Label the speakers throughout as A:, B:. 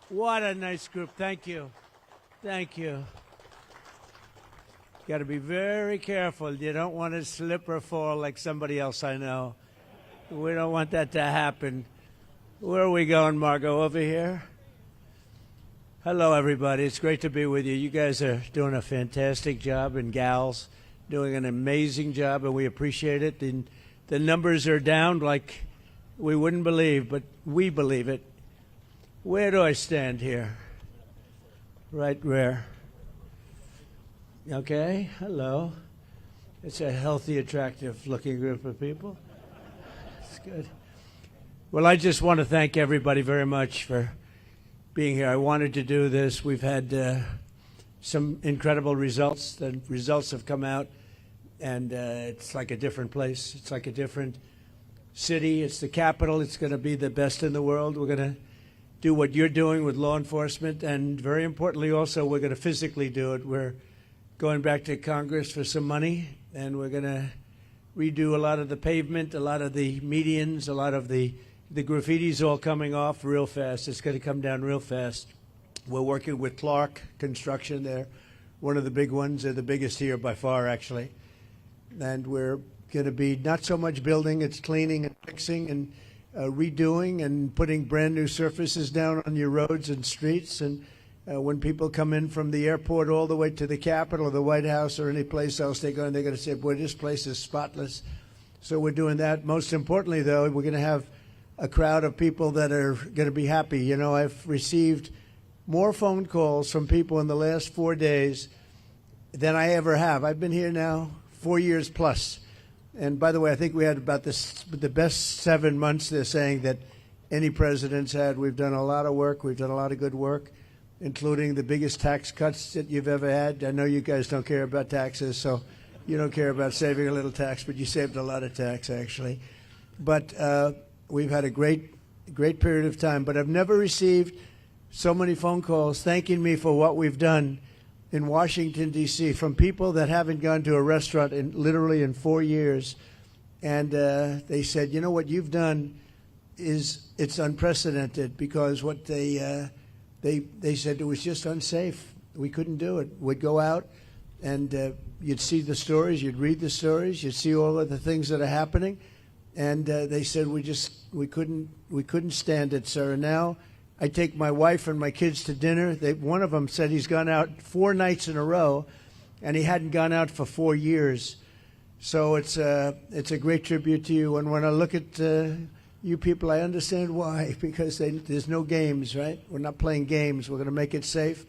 A: What a nice group. Thank you. Thank you. Got to be very careful. You don't want to slip or fall like somebody else I know. We don't want that to happen. Where are we going, Margot? Over here? Hello, everybody. It's great to be with you. You guys are doing a fantastic job, and gals doing an amazing job, and we appreciate it. And the numbers are down like we wouldn't believe, but we believe it. Where do I stand here? Right where? Okay, hello. It's a healthy, attractive-looking group of people. It's good. Well, I just want to thank everybody very much for being here. I wanted to do this. We've had some incredible results. The results have come out, and it's like a different place. It's like a different city. It's the capital. It's going to be the best in the world. We're going to do what you're doing with law enforcement, and very importantly also, we're going to physically do it. We're going back to Congress for some money, and we're going to redo a lot of the pavement, a lot of the medians, a lot of the graffiti's all coming off real fast. It's going to come down real fast. We're working with Clark Construction. They're one of the big ones. They're the biggest here by far, actually. And we're going to be not so much building, it's cleaning and fixing and redoing and putting brand new surfaces down on your roads and streets. And when people come in from the airport all the way to the Capitol or the White House or any place else they go, and they're going to say, boy, this place is spotless. So we're doing that. Most importantly, though, we're going to have a crowd of people that are going to be happy. You know, I've received more phone calls from people in the last 4 days than I ever have. I've been here now 4 years plus. And by the way, I think we had about the best 7 months, they're saying, that any president's had. We've done a lot of work. We've done a lot of good work, including the biggest tax cuts that you've ever had. I know you guys don't care about taxes, so you don't care about saving a little tax, but you saved a lot of tax, actually. But we've had a great period of time. But I've never received so many phone calls thanking me for what we've done in Washington, D.C., from people that haven't gone to a restaurant literally in 4 years. And they said, you know, what you've done it's unprecedented, because what they said, it was just unsafe. We couldn't do it. We'd go out and you'd see the stories, you'd read the stories, you'd see all of the things that are happening. And they said, we couldn't stand it, sir. And now I take my wife and my kids to dinner. One of them said he's gone out 4 nights in a row, and he hadn't gone out for 4 years. So it's a great tribute to you. And when I look at you people, I understand why, because there's no games, right? We're not playing games. We're going to make it safe.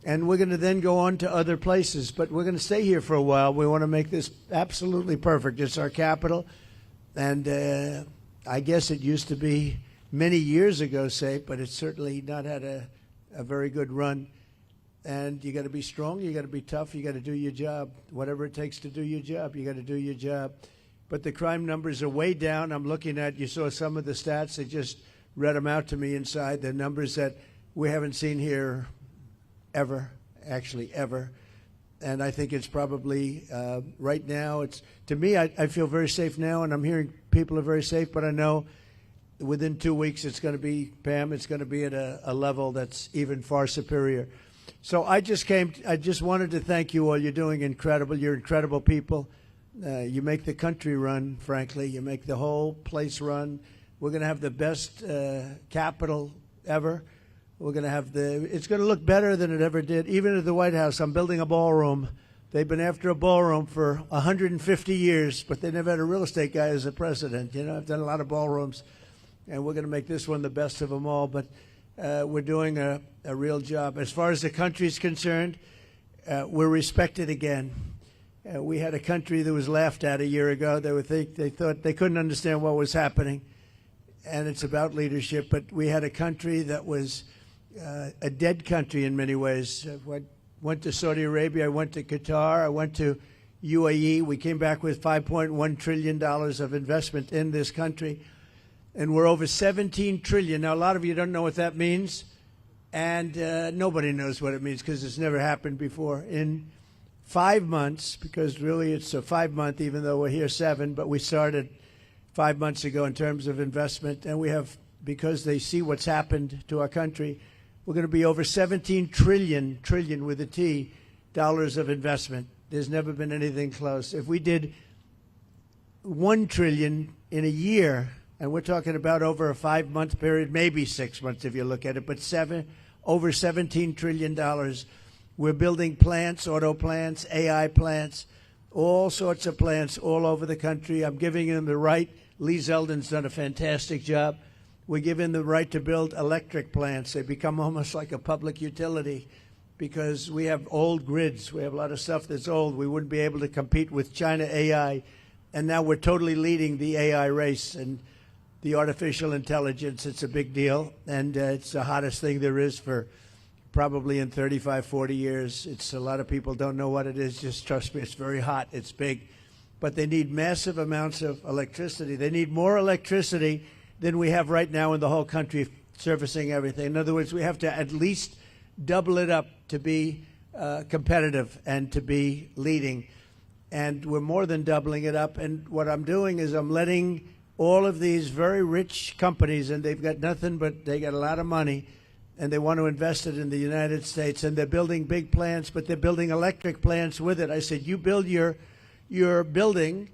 A: And we're going to then go on to other places. But we're going to stay here for a while. We want to make this absolutely perfect. It's our capital. And I guess it used to be many years ago safe, but it's certainly not had a very good run. And you got to be strong, you got to be tough, you got to do your job. Whatever it takes to do your job, you got to do your job. But the crime numbers are way down. I'm looking at, you saw some of the stats, they just read them out to me inside, the numbers that we haven't seen here ever, actually ever. And I think it's probably, right now, to me, I feel very safe now, and I'm hearing people are very safe, but I know within 2 weeks it's going to be, Pam, it's going to be at a level that's even far superior. So I just wanted to thank you all. You're doing incredible. You're incredible people. You make the country run, frankly. You make the whole place run. We're going to have the best Capitol ever. We're going to have it's going to look better than it ever did. Even at the White House, I'm building a ballroom. They've been after a ballroom for 150 years, but they never had a real estate guy as a president. You know, I've done a lot of ballrooms, and we're going to make this one the best of them all. But we're doing a real job. As far as the country's concerned, we're respected again. We had a country that was laughed at a year ago. They thought they couldn't understand what was happening, and it's about leadership. But we had a country that was a dead country in many ways. I went to Saudi Arabia, I went to Qatar, I went to UAE. We came back with $5.1 trillion of investment in this country, and we're over $17 trillion. Now, a lot of you don't know what that means, and nobody knows what it means because it's never happened before. In 5 months, because really it's a 5-month, even though we're here 7, but we started 5 months ago in terms of investment, and we have, because they see what's happened to our country, we're going to be over 17 trillion, trillion with a T, dollars of investment. There's never been anything close. If we did 1 trillion in a year, and we're talking about over a 5-month period, maybe 6 months if you look at it, but over $17 trillion. We're building plants, auto plants, AI plants, all sorts of plants all over the country. I'm giving them the right. Lee Zeldin's done a fantastic job. We're giving them the right to build electric plants. They become almost like a public utility because we have old grids. We have a lot of stuff that's old. We wouldn't be able to compete with China AI. And now we're totally leading the AI race and the artificial intelligence. It's a big deal. And it's the hottest thing there is for probably in 35, 40 years. It's a lot of people don't know what it is. Just trust me, it's very hot. It's big. But they need massive amounts of electricity. They need more electricity than we have right now in the whole country servicing everything. In other words, we have to at least double it up to be competitive and to be leading. And we're more than doubling it up. And what I'm doing is I'm letting all of these very rich companies, and they've got nothing but they got a lot of money, and they want to invest it in the United States, and they're building big plants, but they're building electric plants with it. I said, you build your building,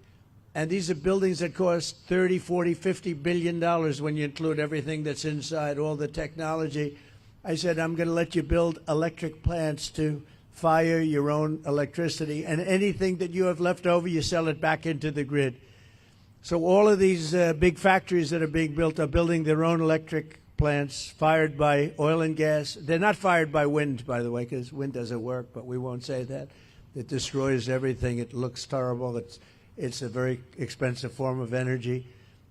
A: and these are buildings that cost 30, 40, 50 billion dollars when you include everything that's inside, all the technology. I said, I'm going to let you build electric plants to fire your own electricity, and anything that you have left over, you sell it back into the grid. So all of these big factories that are being built are building their own electric plants fired by oil and gas. They're not fired by wind, by the way, because wind doesn't work, but we won't say that. It destroys everything. It looks terrible. It's a very expensive form of energy.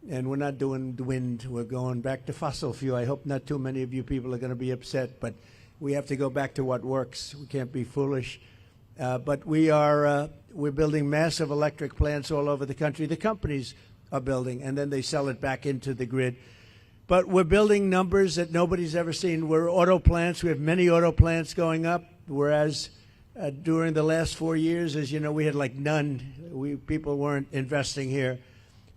A: And we're not doing wind. We're going back to fossil fuel. I hope not too many of you people are going to be upset, but we have to go back to what works. We can't be foolish. But we're building massive electric plants all over the country. The companies are building, and then they sell it back into the grid. But we're building numbers that nobody's ever seen. We're auto plants. We have many auto plants going up, whereas during the last 4 years, as you know, we had like none. People weren't investing here.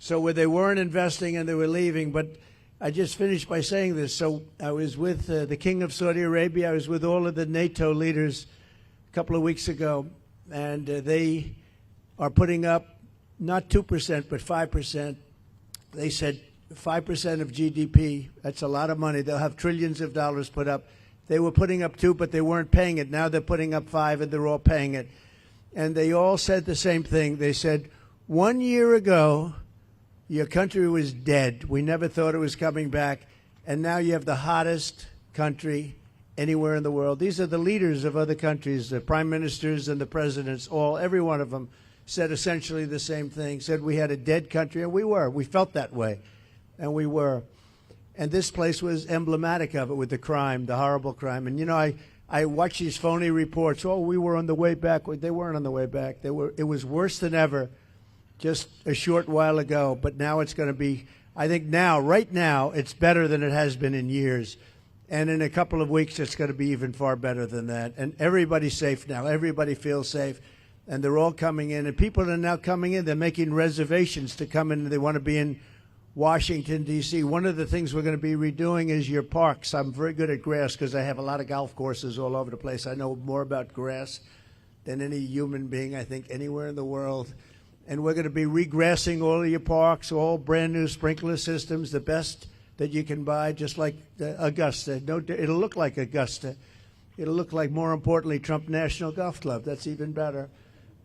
A: So where they weren't investing and they were leaving. But I just finished by saying this. So I was with the King of Saudi Arabia. I was with all of the NATO leaders a couple of weeks ago, and they are putting up not 2%, but 5%. They said 5% of GDP, that's a lot of money. They'll have trillions of dollars put up. They were putting up 2, but they weren't paying it. Now they're putting up 5, and they're all paying it. And they all said the same thing. They said, 1 year ago, your country was dead. We never thought it was coming back. And now you have the hottest country anywhere in the world. These are the leaders of other countries, the prime ministers and the presidents, every one of them said essentially the same thing, said we had a dead country, and we were. We felt that way, and we were. And this place was emblematic of it with the crime, the horrible crime. And, you know, I watch these phony reports. Oh, we were on the way back. They weren't on the way back. It was worse than ever just a short while ago. But now it's going to be, I think now, right now, it's better than it has been in years. And in a couple of weeks, it's going to be even far better than that. And everybody's safe now. Everybody feels safe. And they're all coming in. And people are now coming in. They're making reservations to come in. They want to be in Washington, D.C. One of the things we're going to be redoing is your parks. I'm very good at grass because I have a lot of golf courses all over the place. I know more about grass than any human being, I think, anywhere in the world. And we're going to be regrassing all of your parks, all brand new sprinkler systems, the best that you can buy, just like Augusta. No, it'll look like Augusta. It'll look like, more importantly, Trump National Golf Club. That's even better.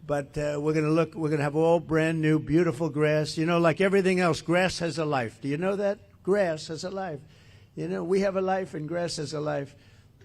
A: But we're going to have all brand new, beautiful grass. You know, like everything else, grass has a life. Do you know that? Grass has a life. You know, we have a life and grass has a life.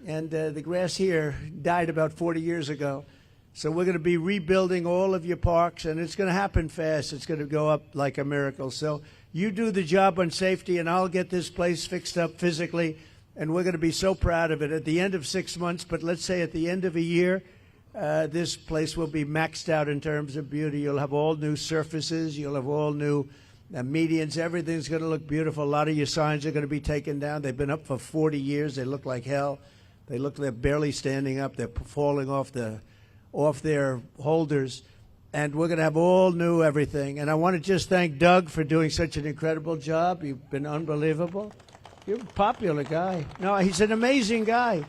A: And the grass here died about 40 years ago. So we're going to be rebuilding all of your parks, and it's going to happen fast. It's going to go up like a miracle. So you do the job on safety, and I'll get this place fixed up physically, and we're going to be so proud of it at the end of 6 months. But let's say at the end of a year, this place will be maxed out in terms of beauty. You'll have all new surfaces. You'll have all new medians. Everything's going to look beautiful. A lot of your signs are going to be taken down. They've been up for 40 years. They look like hell. They're barely standing up. They're falling off their holders. And we're going to have all new everything. And I want to just thank Doug for doing such an incredible job. You've been unbelievable. You're a popular guy. No, he's an amazing guy.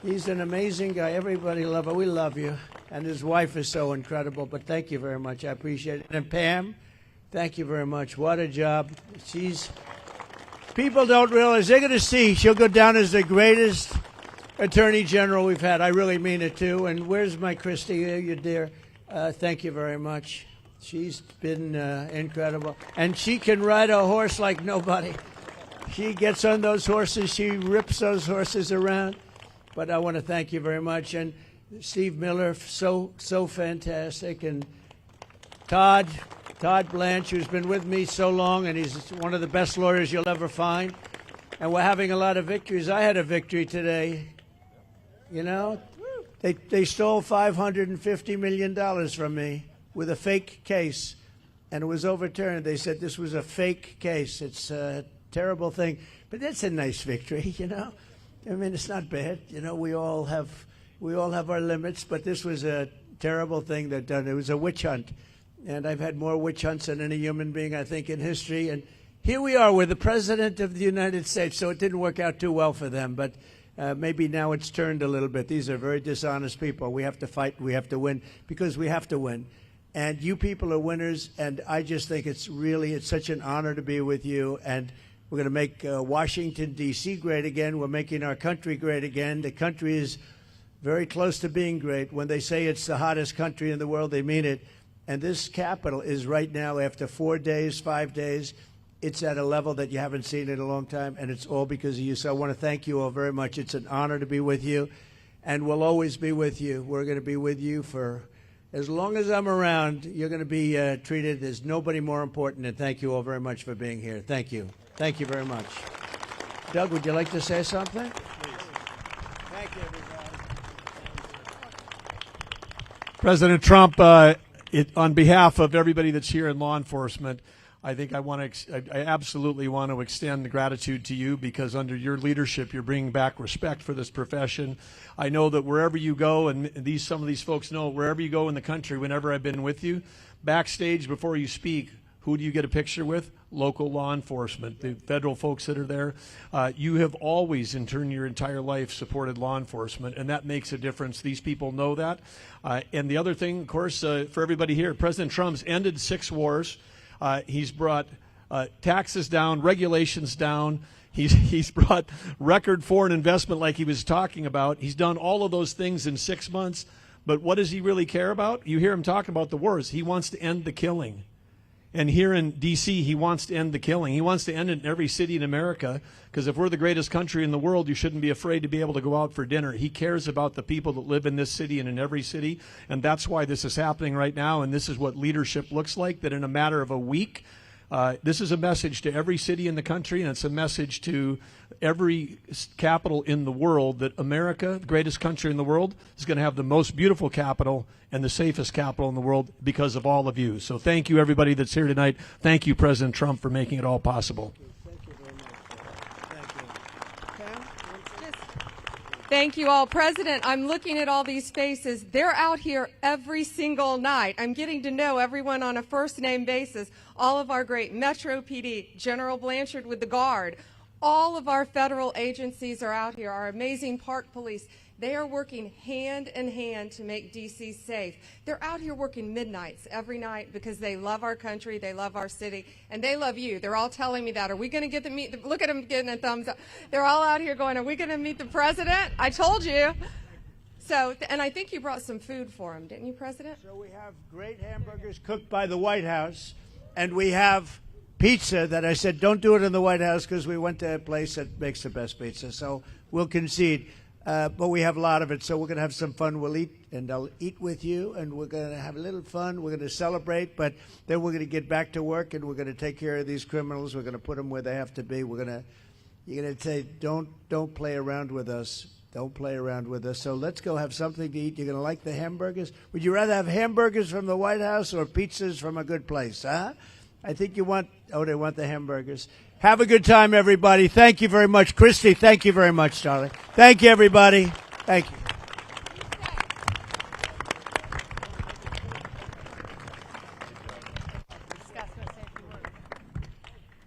A: He's an amazing guy. Everybody love him. We love you. And his wife is so incredible. But thank you very much. I appreciate it. And Pam, thank you very much. What a job. People don't realize. They're going to see. She'll go down as the greatest Attorney General we've had. I really mean it, too. And where's my Christy? You dear. Thank you very much. She's been incredible. And she can ride a horse like nobody. She gets on those horses. She rips those horses around. But I want to thank you very much. And Steve Miller, so fantastic. And Todd Blanche, who's been with me so long, and he's one of the best lawyers you'll ever find. And we're having a lot of victories. I had a victory today. You know, they stole $550 million from me with a fake case, and it was overturned. They said this was a fake case. It's a terrible thing. But that's a nice victory, you know. I mean, it's not bad. You know, we all have our limits, but this was a terrible thing that done. It was a witch hunt. And I've had more witch hunts than any human being, I think, in history. And here we are with the President of the United States. So it didn't work out too well for them. But maybe now it's turned a little bit. These are very dishonest people. We have to fight. We have to win because we have to win. And you people are winners. And I just think it's such an honor to be with you. And we're going to make Washington, D.C. great again. We're making our country great again. The country is very close to being great. When they say it's the hottest country in the world, they mean it. And this Capitol is right now, after 4 days, 5 days, it's at a level that you haven't seen in a long time, and it's all because of you. So I want to thank you all very much. It's an honor to be with you, and we'll always be with you. We're going to be with you for as long as I'm around. You're going to be treated as nobody more important, and thank you all very much for being here. Thank you. Thank you very much. Doug, would you like to say something? Please. Thank you, everybody.
B: President Trump, on behalf of everybody that's here in law enforcement, I think I absolutely want to extend gratitude to you because under your leadership, you're bringing back respect for this profession. I know that wherever you go, and some of these folks know, wherever you go in the country, whenever I've been with you, backstage before you speak, who do you get a picture with? Local law enforcement, the federal folks that are there. You have always, in turn, your entire life, supported law enforcement, and that makes a difference. These people know that. And the other thing, of course, for everybody here, President Trump's ended 6 wars. He's brought taxes down, regulations down. He's brought record foreign investment like he was talking about. He's done all of those things in 6 months. But what does he really care about? You hear him talk about the wars. He wants to end the killing. And here in D.C., he wants to end the killing. He wants to end it in every city in America, because if we're the greatest country in the world, you shouldn't be afraid to be able to go out for dinner. He cares about the people that live in this city and in every city, and that's why this is happening right now, and this is what leadership looks like, that in a matter of a week, this is a message to every city in the country, and it's a message to every capital in the world that America, the greatest country in the world, is going to have the most beautiful capital and the safest capital in the world because of all of you. So thank you, everybody that's here tonight. Thank you, President Trump, for making it all possible.
A: Thank you very much. Thank you. Pam?
C: Thank you all. President, I'm looking at all these faces. They're out here every single night. I'm getting to know everyone on a first-name basis. All of our great Metro PD, General Blanchard with the Guard, all of our federal agencies are out here, our amazing park police. They are working hand in hand to make D.C. safe. They're out here working midnights every night because they love our country, they love our city, and they love you. They're all telling me that. Are we going to get to meet look at them getting a thumbs up. They're all out here going, are we going to meet the president? I told you. So, and I think you brought some food for him, didn't you, President?
A: So we have great hamburgers cooked by the White House, and we have pizza that I said don't do it in the White House because we went to a place that makes the best pizza. So we'll concede. But we have a lot of it, so we're going to have some fun. We'll eat, and I'll eat with you, and we're going to have a little fun. We're going to celebrate, but then we're going to get back to work, and we're going to take care of these criminals. We're going to put them where they have to be. You're going to say, don't play around with us. Don't play around with us. So let's go have something to eat. You're going to like the hamburgers? Would you rather have hamburgers from the White House or pizzas from a good place, huh? I think they want the hamburgers. Have a good time, everybody. Thank you very much. Christy, thank you very much, darling. Thank you, everybody. Thank you.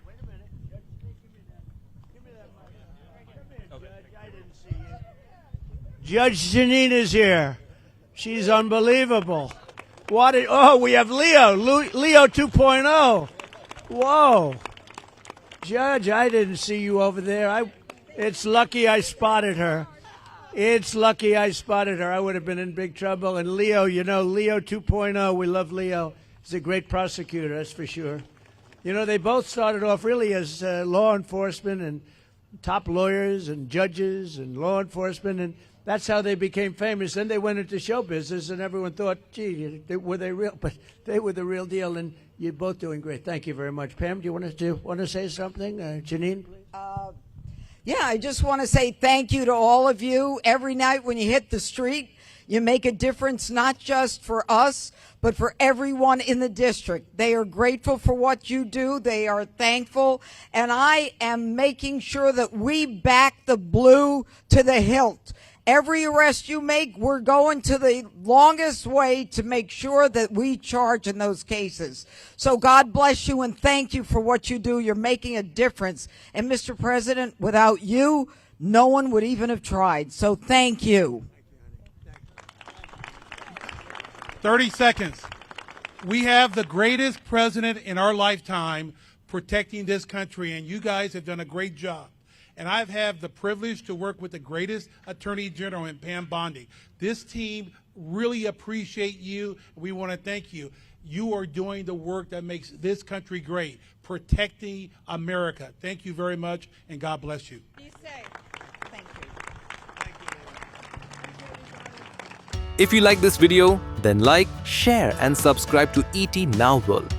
A: Wait a minute. Give me that. Judge Janine is here. She's unbelievable. We have Leo 2.0. Whoa. Judge, I didn't see you over there. It's lucky I spotted her. It's lucky I spotted her. I would have been in big trouble. And Leo, Leo 2.0, we love Leo. He's a great prosecutor, that's for sure. They both started off really as law enforcement and top lawyers and judges and law enforcement, and that's how they became famous. Then they went into show business, and everyone thought, gee, were they real? But they were the real deal, and you're both doing great. Thank you very much. Pam, do you want to say something? Janine, please.
D: Yeah, I just want to say thank you to all of you. Every night when you hit the street, you make a difference, not just for us, but for everyone in the district. They are grateful for what you do. They are thankful. And I am making sure that we back the blue to the hilt. Every arrest you make, we're going to the longest way to make sure that we charge in those cases. So God bless you and thank you for what you do. You're making a difference. And Mr. President, without you, no one would even have tried. So thank you.
E: 30 seconds. We have the greatest president in our lifetime protecting this country, and you guys have done a great job. And I've had the privilege to work with the greatest Attorney General in Pam Bondi. This team really appreciate you. We want to thank you. You are doing the work that makes this country great, protecting America. Thank you very much, and God bless you.
C: Be safe.
D: Thank you.
F: If you like this video, then like, share and subscribe to ET Now World.